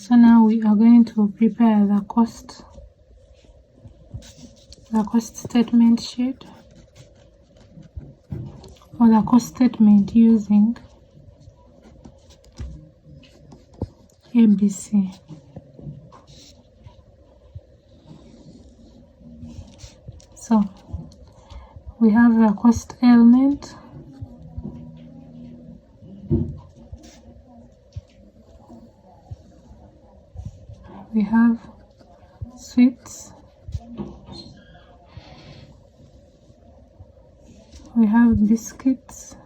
So now we are going to prepare the cost statement sheet, or the cost statement using ABC. So we have the cost element, we have sweets, we have biscuits,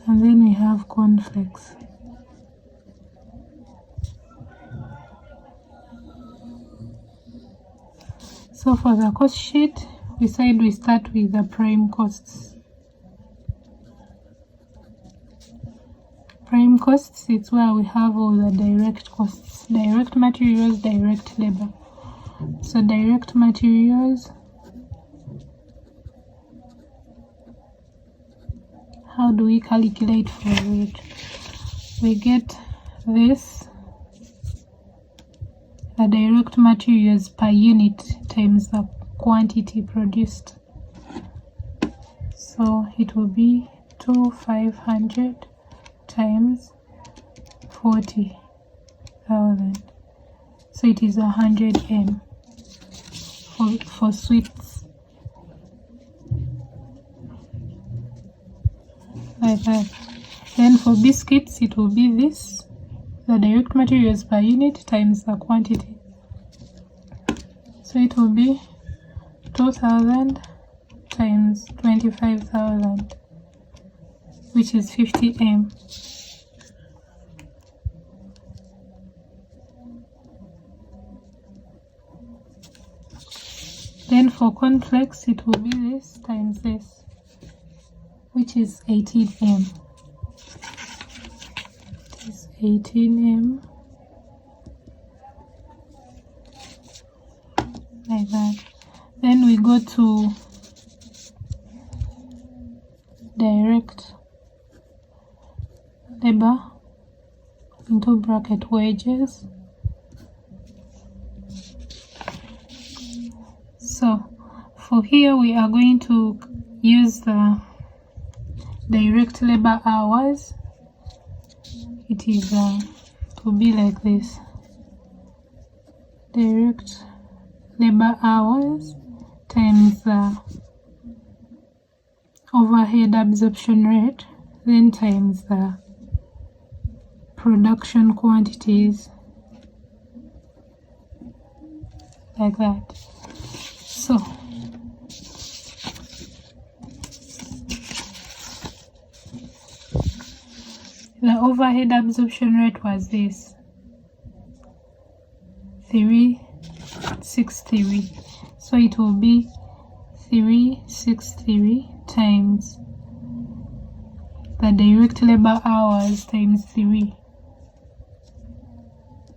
and then we have cornflakes. So for the cost sheet, we said we start with the prime costs. Prime costs, it's where we have all the direct costs, direct materials, direct labor. So direct materials, how do we calculate for it? We get this, the direct materials per unit times the quantity produced. So it will be 2,500 times 40,000. So it is 100 M for sweets, like that. Then for biscuits, it will be this, the direct materials per unit times the quantity. So it will be 2,000 times 25,000, which is 50 M. Then for cornflakes, it will be this times this, which is 18 M. It is 18 M, like that. Then we go to direct labor into bracket wages. So for here we are going to use the direct labor hours. It is to be like this: direct labor hours times the overhead absorption rate, then times the production quantities, like that. So the overhead absorption rate was this, 363. So it will be 363 times the direct labor hours times 3,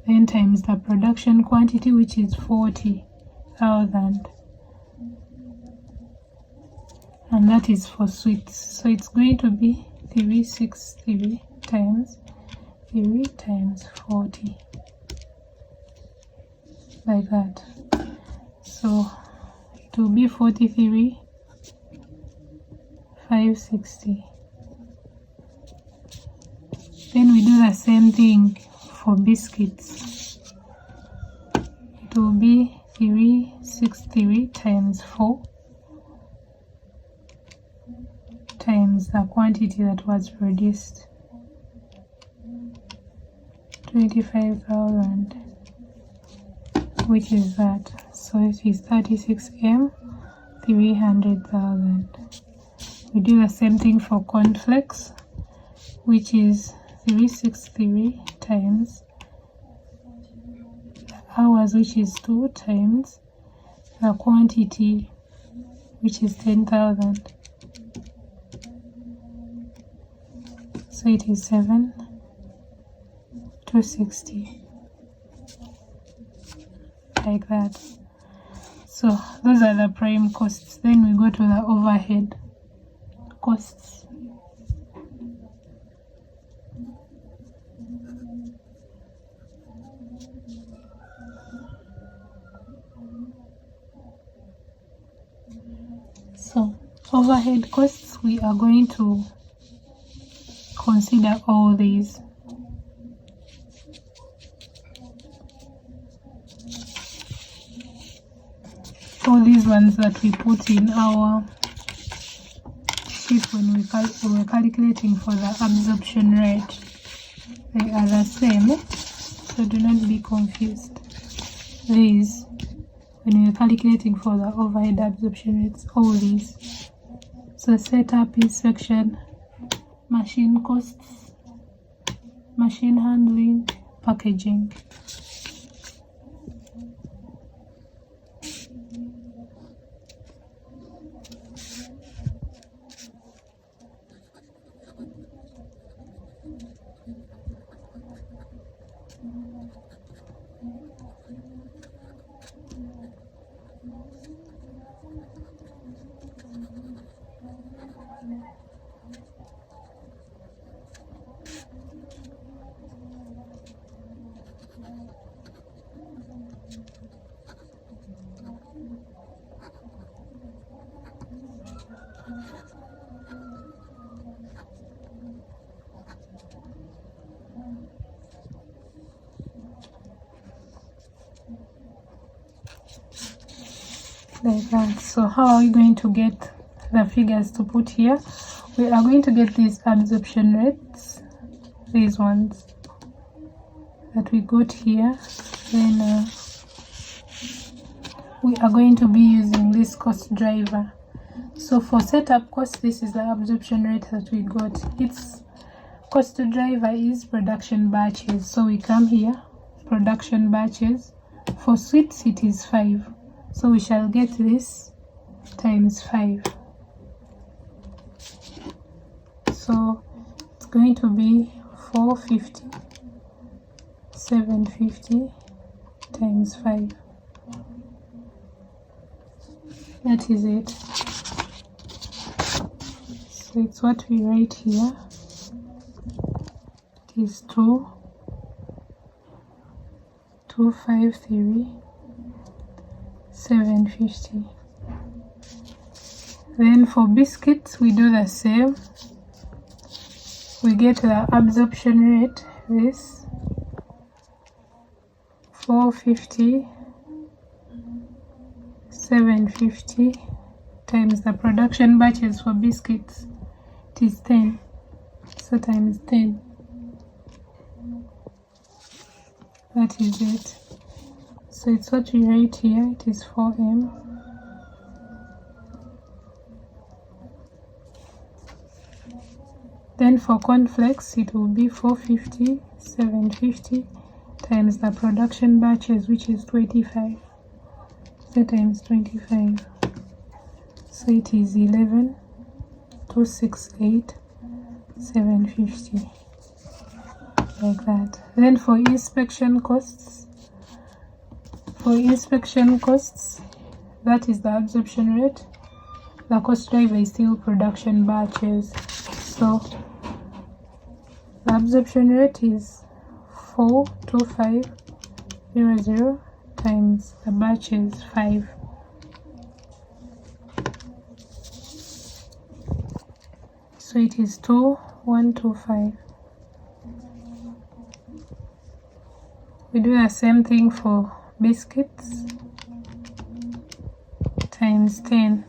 then times the production quantity, which is 40,000, and that is for sweets. So it's going to be 363 times 3 times 40, like that. So it will be 43,560. Then we do the same thing for biscuits. It will be 363 times 4 times the quantity that was produced, 25,000, which is that. So it is 36 M, 300,000. We do the same thing for cornflakes, which is 363 times the hours, which is 2, times the quantity, which is 10,000. So it is 7,260, like that. So those are the prime costs. Then we go to the overhead costs. overhead costs, we are going to consider all these. All these ones that we put in our sheet when we were calculating for the absorption rate, they are the same, so do not be confused. These, when we are calculating for the overhead absorption rates, all these. So setup, inspection, machine costs, machine handling, packaging. Like that. So how are we going to get the figures to put here? We are going to get these absorption rates, these ones that we got here. Then we are going to be using this cost driver. So for setup cost, this is the absorption rate that we got. Its cost driver is production batches. So we come here, production batches. For sweets it is 5. So we shall get this times 5. So it's going to be 450, 750 times 5. That is it. So it's what we write here. It is 253 750. Then for biscuits we do the same. We get the absorption rate, this 450 750 times the production batches for biscuits, it is 10, so times 10. That is it. So it's what we write here, it is 4M. Then for cornflakes it will be 450 750 times the production batches, which is 25, so times 25. So it is 11 268 750, like that. Then for inspection costs, that is the absorption rate. The cost driver is still production batches. So the absorption rate is 42500 times the batches 5. So it is 2125. We do the same thing for biscuits, times 10.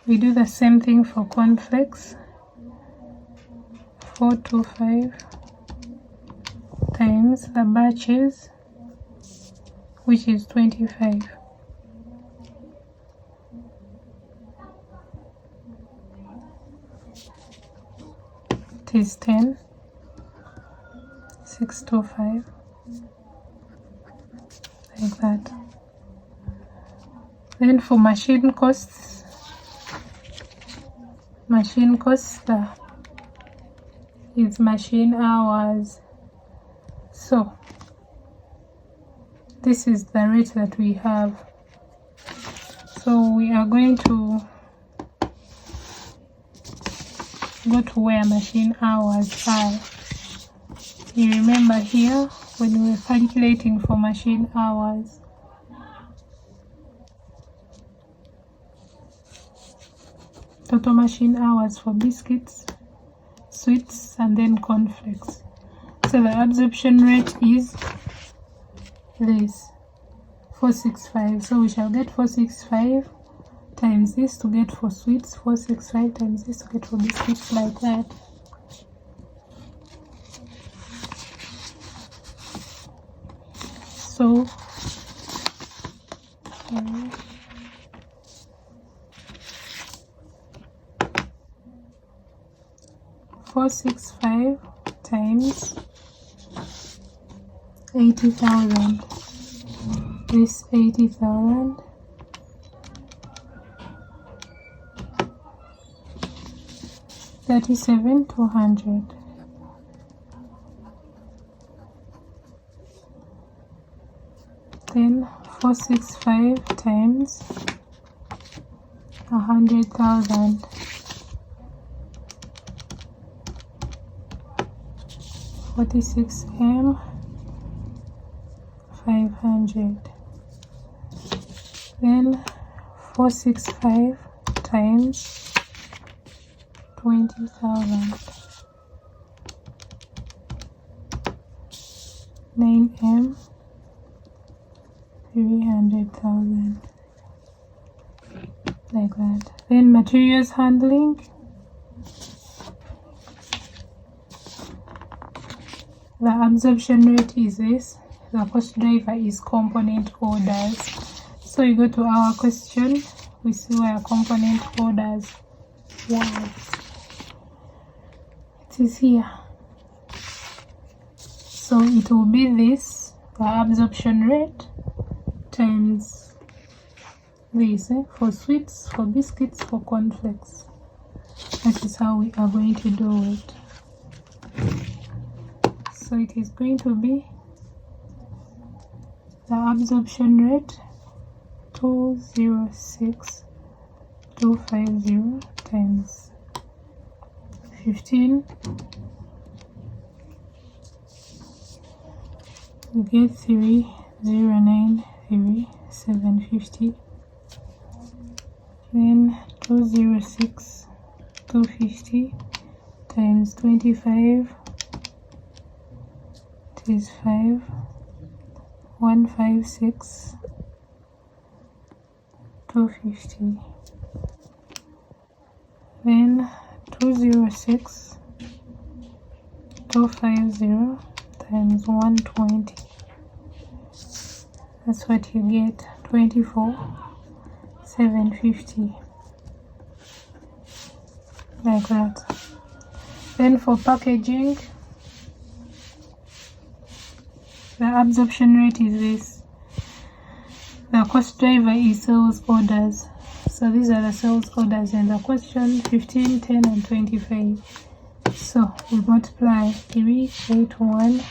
We do the same thing for cornflakes, 425 times the batches, which is 25. It is 10 625, like that. Then for machine costs, is machine hours. So this is the rate that we have. So we are going to go to where machine hours are. You remember here when we were calculating for machine hours. Total machine hours for biscuits, sweets, and then cornflakes. So the absorption rate is this 465. So we shall get 465 times this to get for sweets, 465 times this to get for biscuits, like that. So 465 times 80,000. This 80,000 37,200. Then 465 times 100,000. 46M 500. Then 465 times 20,000. 9M 300,000, like that. Then materials handling, the absorption rate is this, the cost driver is component orders. So you go to our question, we see where component orders was. It is here. So it will be this, the absorption rate, times this, for sweets, for biscuits, for cornflakes. That is how we are going to do it. So it is going to be the absorption rate 206,250 times 15. We get 309,750. Then 206,250 times 25. It is 5,156,250. Then 206,250 times 120. That's what you get, 24,750, like that. Then for packaging, the absorption rate is this. The cost driver is sales orders. So these are the sales orders in the question, 15, 10, and 25. So we multiply 381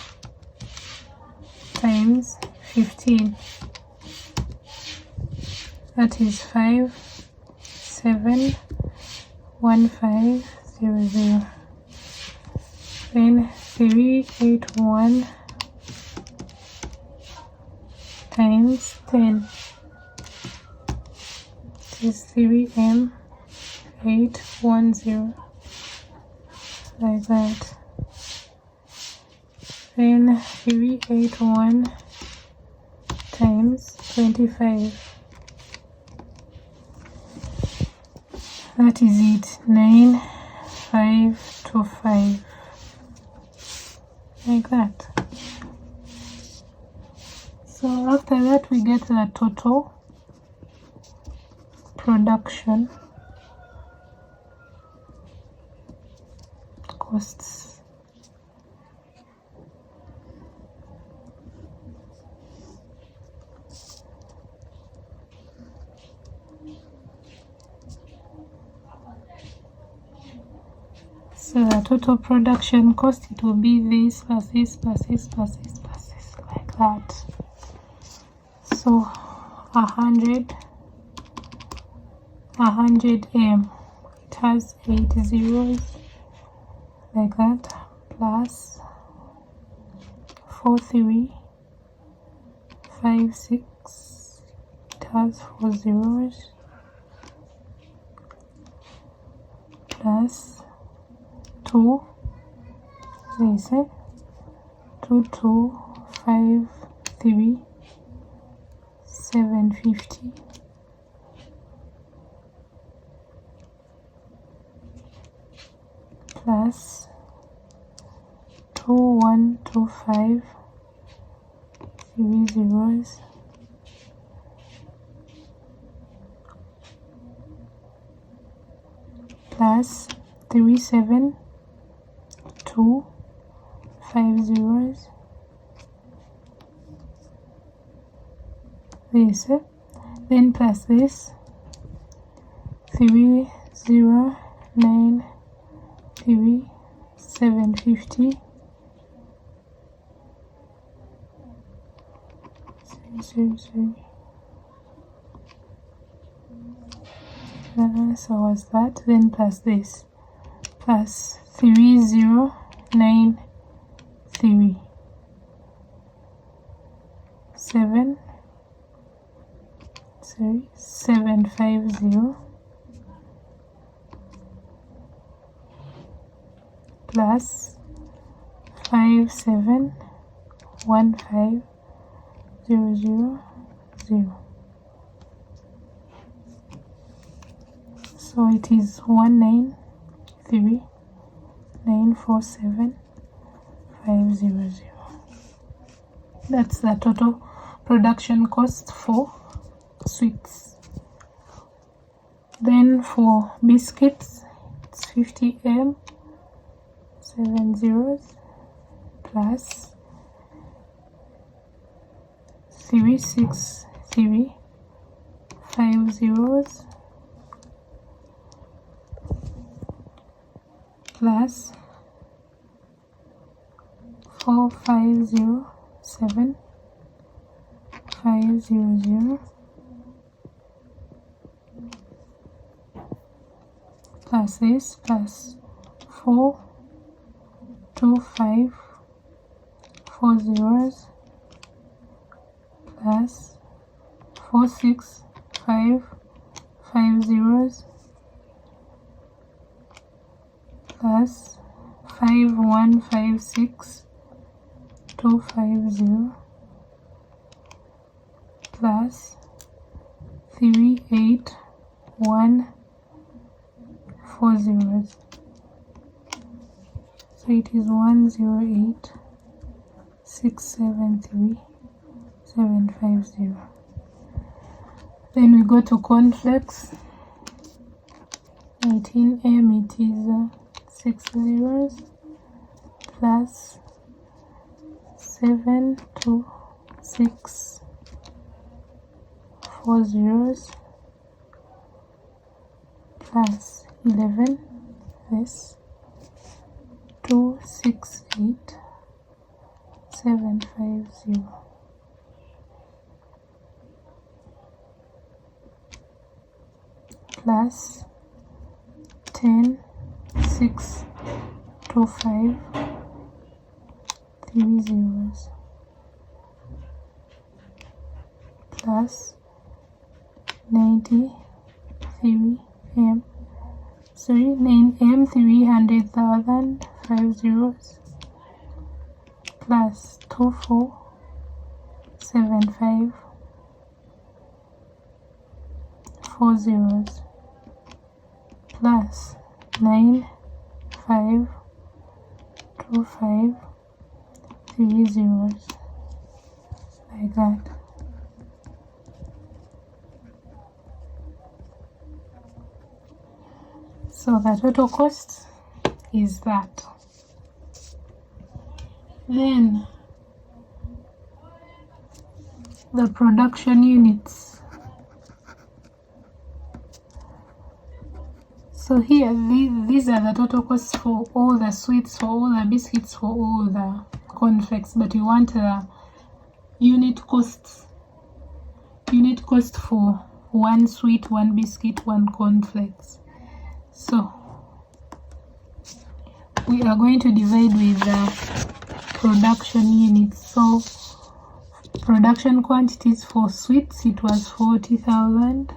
times 15. That is 571500. Then 381 times 10. It is 3M810, like that. Then 381 times 25. That is it, 9525, like that. So after that we get the total production costs. So the total production cost, it will be this plus this plus this plus this plus this, like that. So 100 M, it has 8 zeros, like that, plus 4 3 5 6, it has 4 zeros, plus 2, they say 2 2 5 3 750, plus 2 1 2 5 3 zeros, plus 3 7 2 5 zeros, this, then plus this 3 0 9 3 750, 3 0 the answer was that, then plus this, plus 3 0 9 3 7 750, plus 5 7 1 5 0 0 0. So it is 193 947 500. That's the total production cost for sweets. Then for biscuits, it's 50 m, 7 zeros, plus 3 6 3 5 zeros, plus 4 5 0 7 5 0 0, plus this, plus 4 2 5 4 zeros, plus 4 6 5 5 zeros, plus 5 1 5 6 2 5 0, plus 3 8 1 4 zeros. So it is 108 673 750. Then we go to cornflakes. 18 m, it is 6 zeros, plus 7 2 6 4 zeros, plus 11 this 2 6 8 750, plus 10 6 2 5 3 zeros, plus 93 m, 9 m 300,000 5 zeros, plus 2475 4 zeros, plus 9525 3 zeros, like that. So the total cost is that. Then the production units. So here, these are the total costs for all the sweets, for all the biscuits, for all the cornflakes, but you want the unit costs. Unit cost for one sweet, one biscuit, one cornflakes. So we are going to divide with production units. So production quantities for sweets, it was 40,000.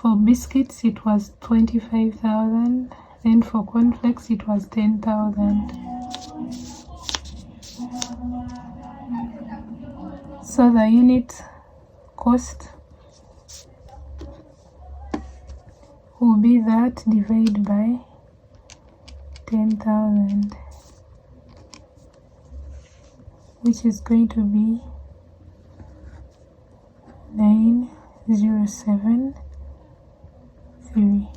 For biscuits, it was 25,000. Then for cornflakes, it was 10,000. So the unit cost will be that divided by 10,000, which is going to be 907.3.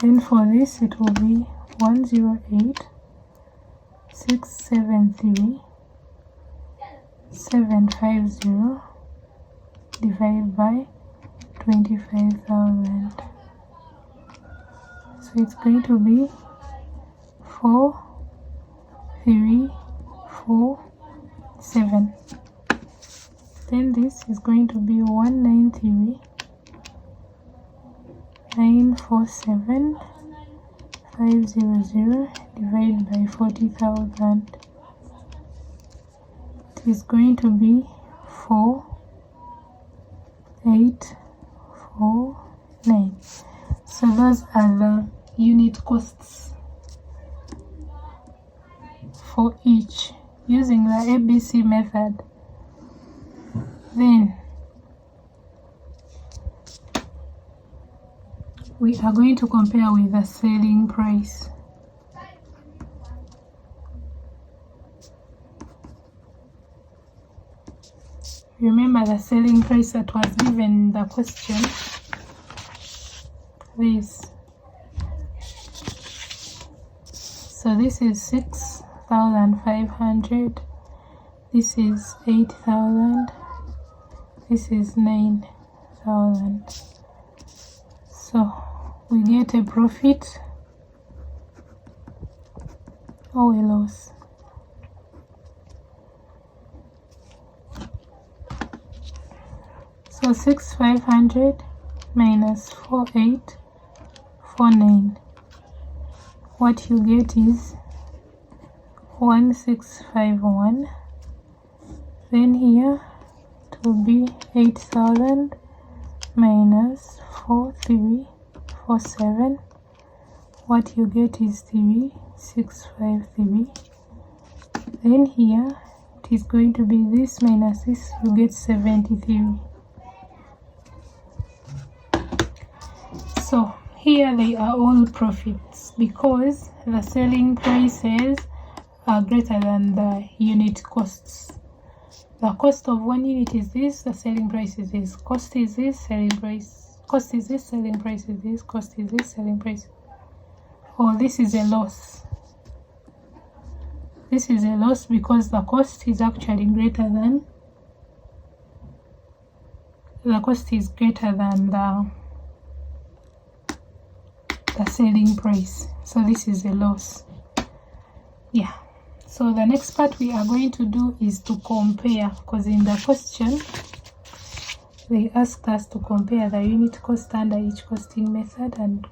Then for this it will be 108,673,750 divided by 25,000. So it's going to be 4,347. Then this is going to be 193,947,500 divided by 40,000. It is going to be 4,849. So those are the unit costs for each using the ABC method. Then we are going to compare with the selling price. Remember the selling price that was given in the question. This. So this is 6,500. This is 8,000. This is 9,000. So we get a profit or a loss. So 6,500 minus 4,849. What you get is 1,651. Then here it will be 8,000 minus 4,347. What you get is 3,653. Then here it is going to be this minus this, you get 73. So here they are all profits because the selling prices are greater than the unit costs. The cost of one unit is this, the selling price is this, cost is this, selling price, cost is this, selling price is this, cost is this, selling price. Or this is a loss. This is a loss because the cost is actually greater than the selling price. So this is a loss. Yeah. So the next part we are going to do is to compare, because in the question they asked us to compare the unit cost under each costing method and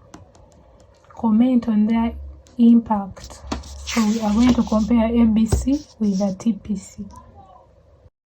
comment on their impact. So we are going to compare ABC with the TPC.